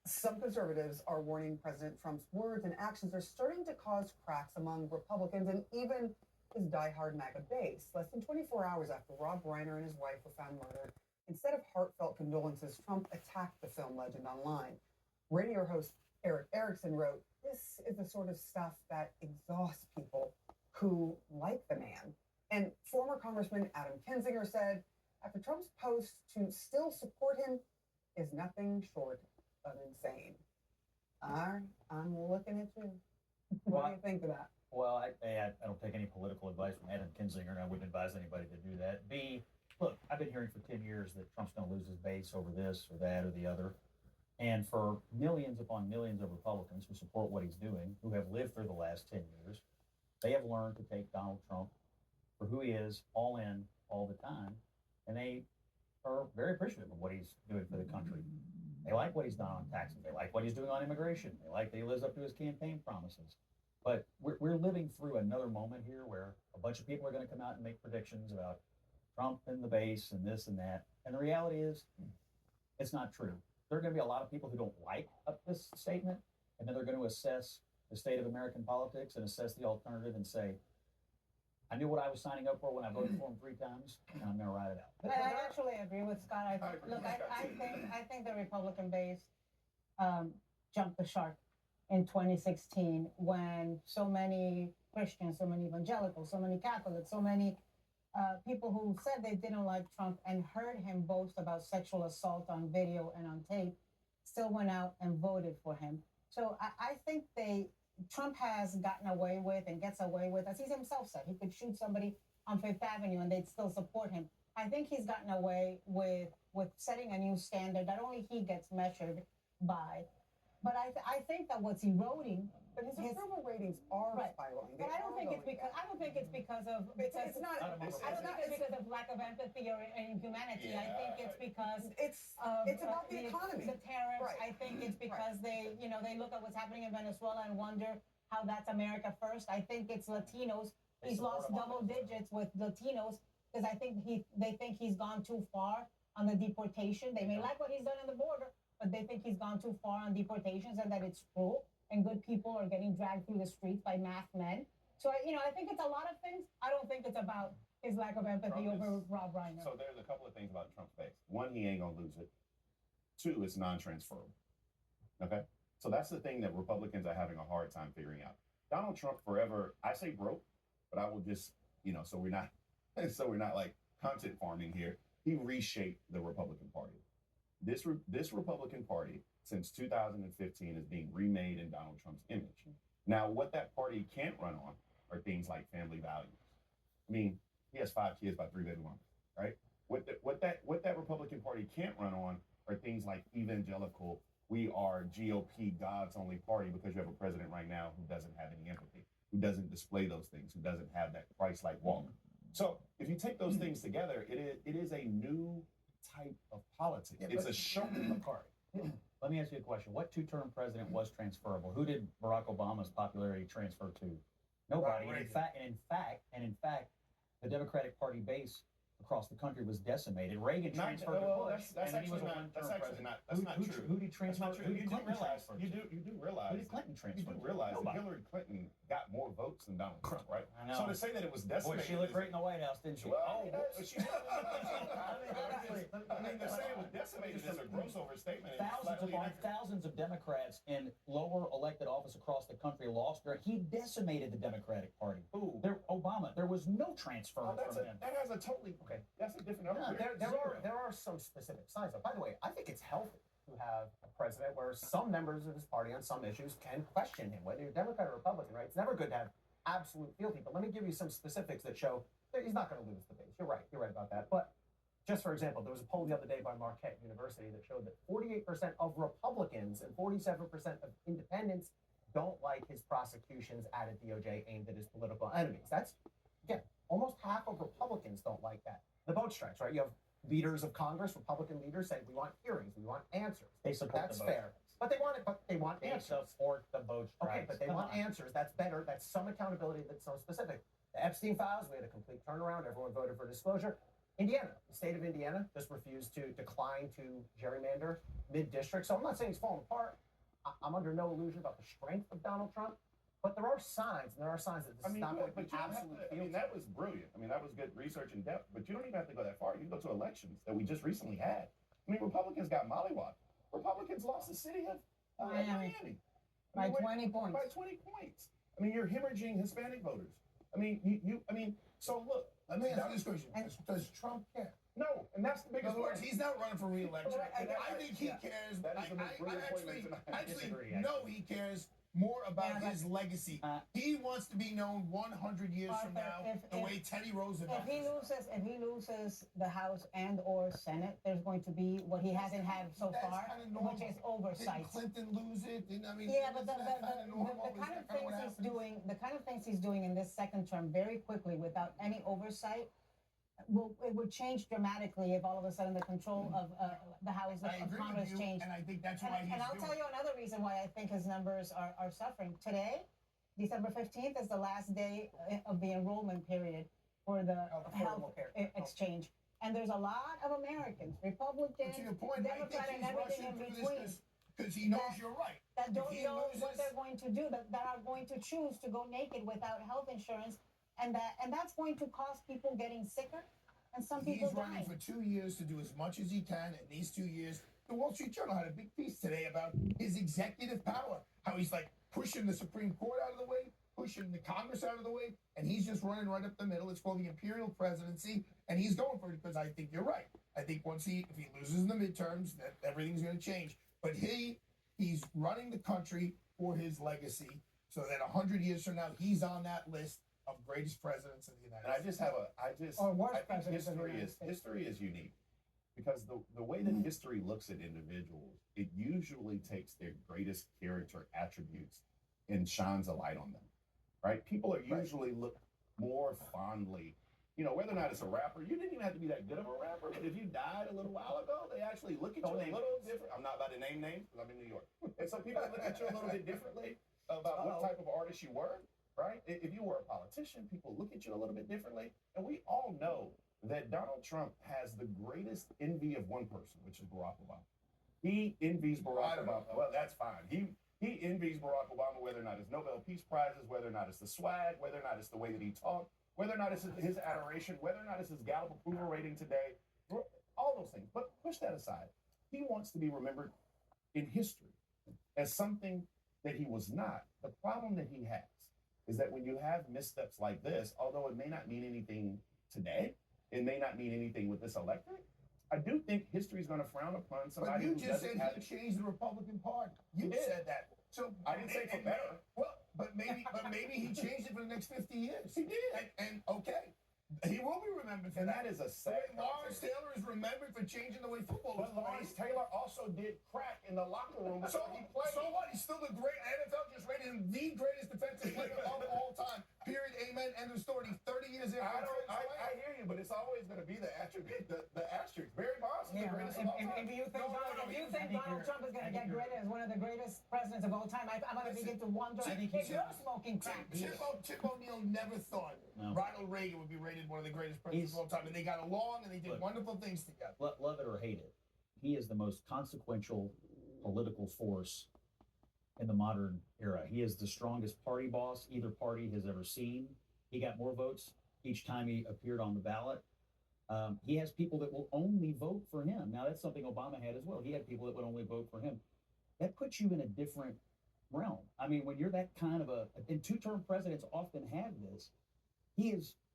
Some conservatives are warning President Trump's words and actions are starting to cause cracks among Republicans and even his diehard MAGA base. Less than 24 hours after Rob Reiner and his wife were found murdered, instead of heartfelt condolences, Trump attacked the film legend online. Radio host Eric Erickson wrote, "This is the sort of stuff that exhausts people who like the man." And former Congressman Adam Kinzinger said, after Trump's post to still support him is nothing short of insane. I'm looking at you. What do you think of that? Well, I don't take any political advice from Adam Kinzinger, and I wouldn't advise anybody to do that. B, look, I've been hearing for 10 years that Trump's going to lose his base over this or that or the other. And for millions upon millions of Republicans who support what he's doing, who have lived through the last 10 years, they have learned to take Donald Trump for who he is, all in, all the time. And they are very appreciative of what he's doing for the country. They like what he's done on taxes. They like what he's doing on immigration. They like that he lives up to his campaign promises. But we're living through another moment here where a bunch of people are going to come out and make predictions about Trump and the base and this and that. And the reality is, it's not true. There are going to be a lot of people who don't like this statement, and then they're going to assess the state of American politics and assess the alternative and say, I knew what I was signing up for when I voted for him 3 times, and I'm going to ride it out. I actually agree with Scott. I think the Republican base jumped the shark in 2016 when so many Christians, so many evangelicals, so many Catholics, so many people who said they didn't like Trump and heard him boast about sexual assault on video and on tape still went out and voted for him. So I think Trump has gotten away with and gets away with, as he himself said, he could shoot somebody on Fifth Avenue and they'd still support him. I think he's gotten away with setting a new standard that only he gets measured by. But I think that what's eroding, but his approval ratings are spiraling. But I don't think it's because of lack of empathy or inhumanity. Yeah. I think it's because it's about the economy, the tariffs. Right. I think it's because they look at what's happening in Venezuela and wonder how that's America first. I think it's Latinos. He's lost double digits with Latinos because I think they think he's gone too far on the deportation. They may like what he's done on the border, but they think he's gone too far on deportations and that it's cruel and good people are getting dragged through the streets by masked men. So, I think it's a lot of things. I don't think it's about his lack of empathy over Rob Reiner. So there's a couple of things about Trump's base. One, he ain't going to lose it. 2, it's non-transferable. Okay? So that's the thing that Republicans are having a hard time figuring out. Donald Trump forever, I say broke, but I will just, so we're not like content farming here. He reshaped the Republican Party. This Republican Party, since 2015, is being remade in Donald Trump's image. Now, what that party can't run on are things like family values. I mean, he has 5 kids by 3 baby mamas, right? What that Republican Party can't run on are things like evangelical, we are GOP, God's only party, because you have a president right now who doesn't have any empathy, who doesn't display those things, who doesn't have that Christ-like walk. So if you take those things together, it is a new type of politics. Yeah, it's a shuffling of party. Let me ask you a question. What 2-term president was transferable? Who did Barack Obama's popularity transfer to? Nobody. And in fact, the Democratic Party base across the country was decimated. Reagan transferred to Bush. That's actually not true. Who did transfer? You do realize Who did Clinton transfer? You do realize that Hillary Clinton got more votes than Donald Trump, right? I know. So to say that it was decimated. Boy, she looked great in the White House, didn't she? Well, she did. I mean, to say it was decimated is a gross overstatement. Thousands of Democrats in lower elected office across the country lost. He decimated the Democratic Party. Who? Obama. There was no transfer from him. That has a totally that's a different argument. There are some specific signs. By the way, I think it's healthy to have a president where some members of his party on some issues can question him, whether you're Democrat or Republican, right? It's never good to have absolute fealty. But let me give you some specifics that show that he's not going to lose the base. You're right about that. But just for example, there was a poll the other day by Marquette University that showed that 48% of Republicans and 47% of independents don't like his prosecutions at a DOJ aimed at his political enemies. That's, again, almost half of Republicans don't like that. The boat strikes, right? You have leaders of Congress, Republican leaders, saying we want hearings, we want answers. They support That's fair. But they want answers. They support the boat strikes. Okay, but they want answers. That's better. That's some accountability that's so specific. The Epstein files, we had a complete turnaround. Everyone voted for disclosure. Indiana, the state of Indiana, just refused to decline to gerrymander mid-district. So I'm not saying he's falling apart. I'm under no illusion about the strength of Donald Trump, but there are signs, and there are signs that this is not going to be absolute. That was brilliant. I mean, that was good research and depth. But you don't even have to go that far. You can go to elections that we just recently had. I mean, Republicans got mollywopped. Republicans lost the city of Miami. By 20 points. By 20 points. I mean, you're hemorrhaging Hispanic voters. I mean, so look. Let me ask you this question. Does Trump care? No, and that's the In biggest other words, point. he's not running for re-election. Right, I think he cares. That is the most brilliant point made tonight. I I actually disagree, know he cares more about Yeah, his legacy. Uh, He wants to be known 100 years from now the way Teddy Roosevelt. If he loses the House and/or Senate, there's going to be what he hasn't had so That's far, kinda normal. which is Didn't oversight. Clinton lose it? I mean, Yeah, but isn't that kinda normal? the Is kind that of kinda what things he's happens? doing, the kind of things he's doing in this second term very quickly without any oversight, it would change dramatically if all of a sudden the control of the House I of agree Congress with you, changed. and I think that's why he's And I'll doing tell you another reason why I think his numbers are suffering. Today, December 15th, is the last day of the enrollment period for the health exchange. And there's a lot of Americans, But Republicans, to your point, I think Democrat, and he's everything rushing in through between, this because he knows you're right. that don't If he know what loses- they're going to do, that are going to choose to go naked without health insurance, and that's going to cause people getting sicker, and some people He's running dying. for 2 years to do as much as he can in these 2 years. The Wall Street Journal had a big piece today about his executive power, how he's like pushing the Supreme Court out of the way, pushing the Congress out of the way, and he's just running right up the middle. It's called the imperial presidency, and he's going for it because I think you're right. I think if he loses in the midterms, that everything's going to change. But he's running the country for his legacy, so that 100 years from now, he's on that list of greatest presidents in the United And States. Or worse I think presidents of the United States. history is unique because the way that history looks at individuals, it usually takes their greatest character attributes and shines a light on them, right? People are usually look more fondly, whether or not it's a rapper. You didn't even have to be that good of a rapper, but if you died a little while ago, they actually look at you a little different. I'm not about to name names because I'm in New York, and so people look at you a little bit differently about what type of artist you were. Right? If you were a politician, people look at you a little bit differently. And we all know that Donald Trump has the greatest envy of one person, which is Barack Obama. He envies Barack Obama. Well, that's fine. He envies Barack Obama, whether or not it's Nobel Peace Prizes, whether or not it's the swag, whether or not it's the way that he talked, whether or not it's his adoration, whether or not it's his Gallup approval rating today, all those things. But push that aside. He wants to be remembered in history as something that he was not. The problem that he has is that when you have missteps like this, although it may not mean anything today, it may not mean anything with this electorate, I do think history is going to frown upon But somebody you who just doesn't said have he changed the Republican Party. You did. said that. So I didn't say for better. Well, but maybe he changed it for the next 50 years. He did. And okay, he will be remembered for And that. that is a The sad way Lawrence concept. Taylor is remembered for changing the way football was But Lawrence Taylor also did crack in the locker room. So, before he played. so what? He's still the great NFL just rated him the greatest defensive player of all time. Period. Amen. End of story. 30 years in. I hear you, but it's always going to be the attribute, the asterisk. Barry Bonds is the greatest of all time. If you think I think Donald Trump is going to get graded as one of the greatest presidents of all time, I'm going to begin to wonder I think if he's- you're smoking crack. Chip O'Neill never thought No. Ronald Reagan would be rated one of the greatest presidents of all time, and they got along and they did Look. wonderful things together. Love it or hate it, he is the most consequential political force in the modern era. He is the strongest party boss either party has ever seen. He got more votes each time he appeared on the ballot. He has people that will only vote for him. Now, that's something Obama had as well. He had people that would only vote for him. That puts you in a different realm. I mean, when you're that kind of and two-term presidents often have this,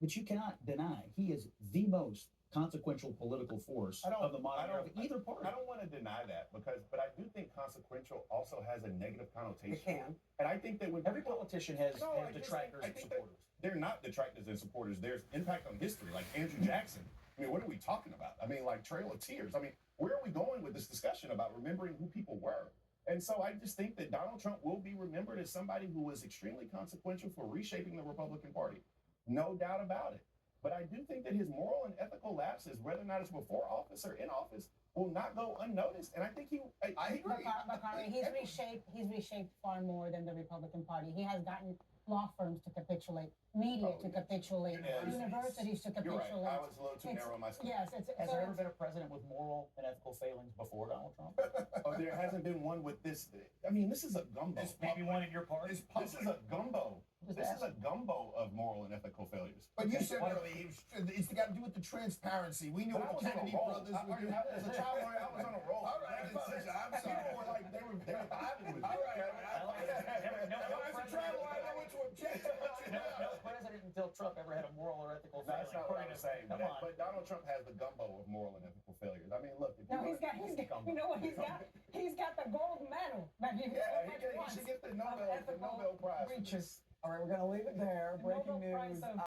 but you cannot deny, he is the most consequential political force of the modern era of either party. I don't want to deny that but I do think consequential also has a negative connotation. It can. And I think that when Every politician has I detractors and think that supporters. they're not detractors and supporters. There's impact on history, like Andrew Jackson. I mean, what are we talking about? I mean, like Trail of Tears. I mean, where are we going with this discussion about remembering who people were? And so I just think that Donald Trump will be remembered as somebody who was extremely consequential for reshaping the Republican Party. No doubt about it. But I do think that his moral and ethical lapses, whether or not it's before office or in office, will not go unnoticed. And I think I agree. But Carly, he's reshaped far more than the Republican Party. He has gotten law firms to capitulate, media Oh, to yeah. capitulate, Universities. universities to You're right. capitulate. I was a little too It's- narrow in my scope. Yes, it's Has so there ever it's- been a president with moral and ethical failings before Donald Trump? Oh, there hasn't been one with this. I mean, this is a gumbo. This Maybe one in your party? This This is a gumbo. Just This is ask. a gumbo of moral and ethical failures. But you Okay, said what- earlier, it's got to do with the transparency. We knew But I what was the on a Kennedy roll. brothers were doing. As a child lawyer, I was on a roll. All right, I'm sorry. People were like, they were vibing with me. All right, No as a traveler, I know what to object to. No president until Trump ever had a moral or ethical failing. That's not what I was saying. Come But, on. but Donald Trump has the gumbo of moral and ethical failures. I mean, look. If No, you he's got, you know what he's got? He's got the gold medal that he Yeah, so much he wants should get the of Nobel ethical Prize. for breaches. this. All right, we're going to leave it there. The Breaking Nobel Prize news. of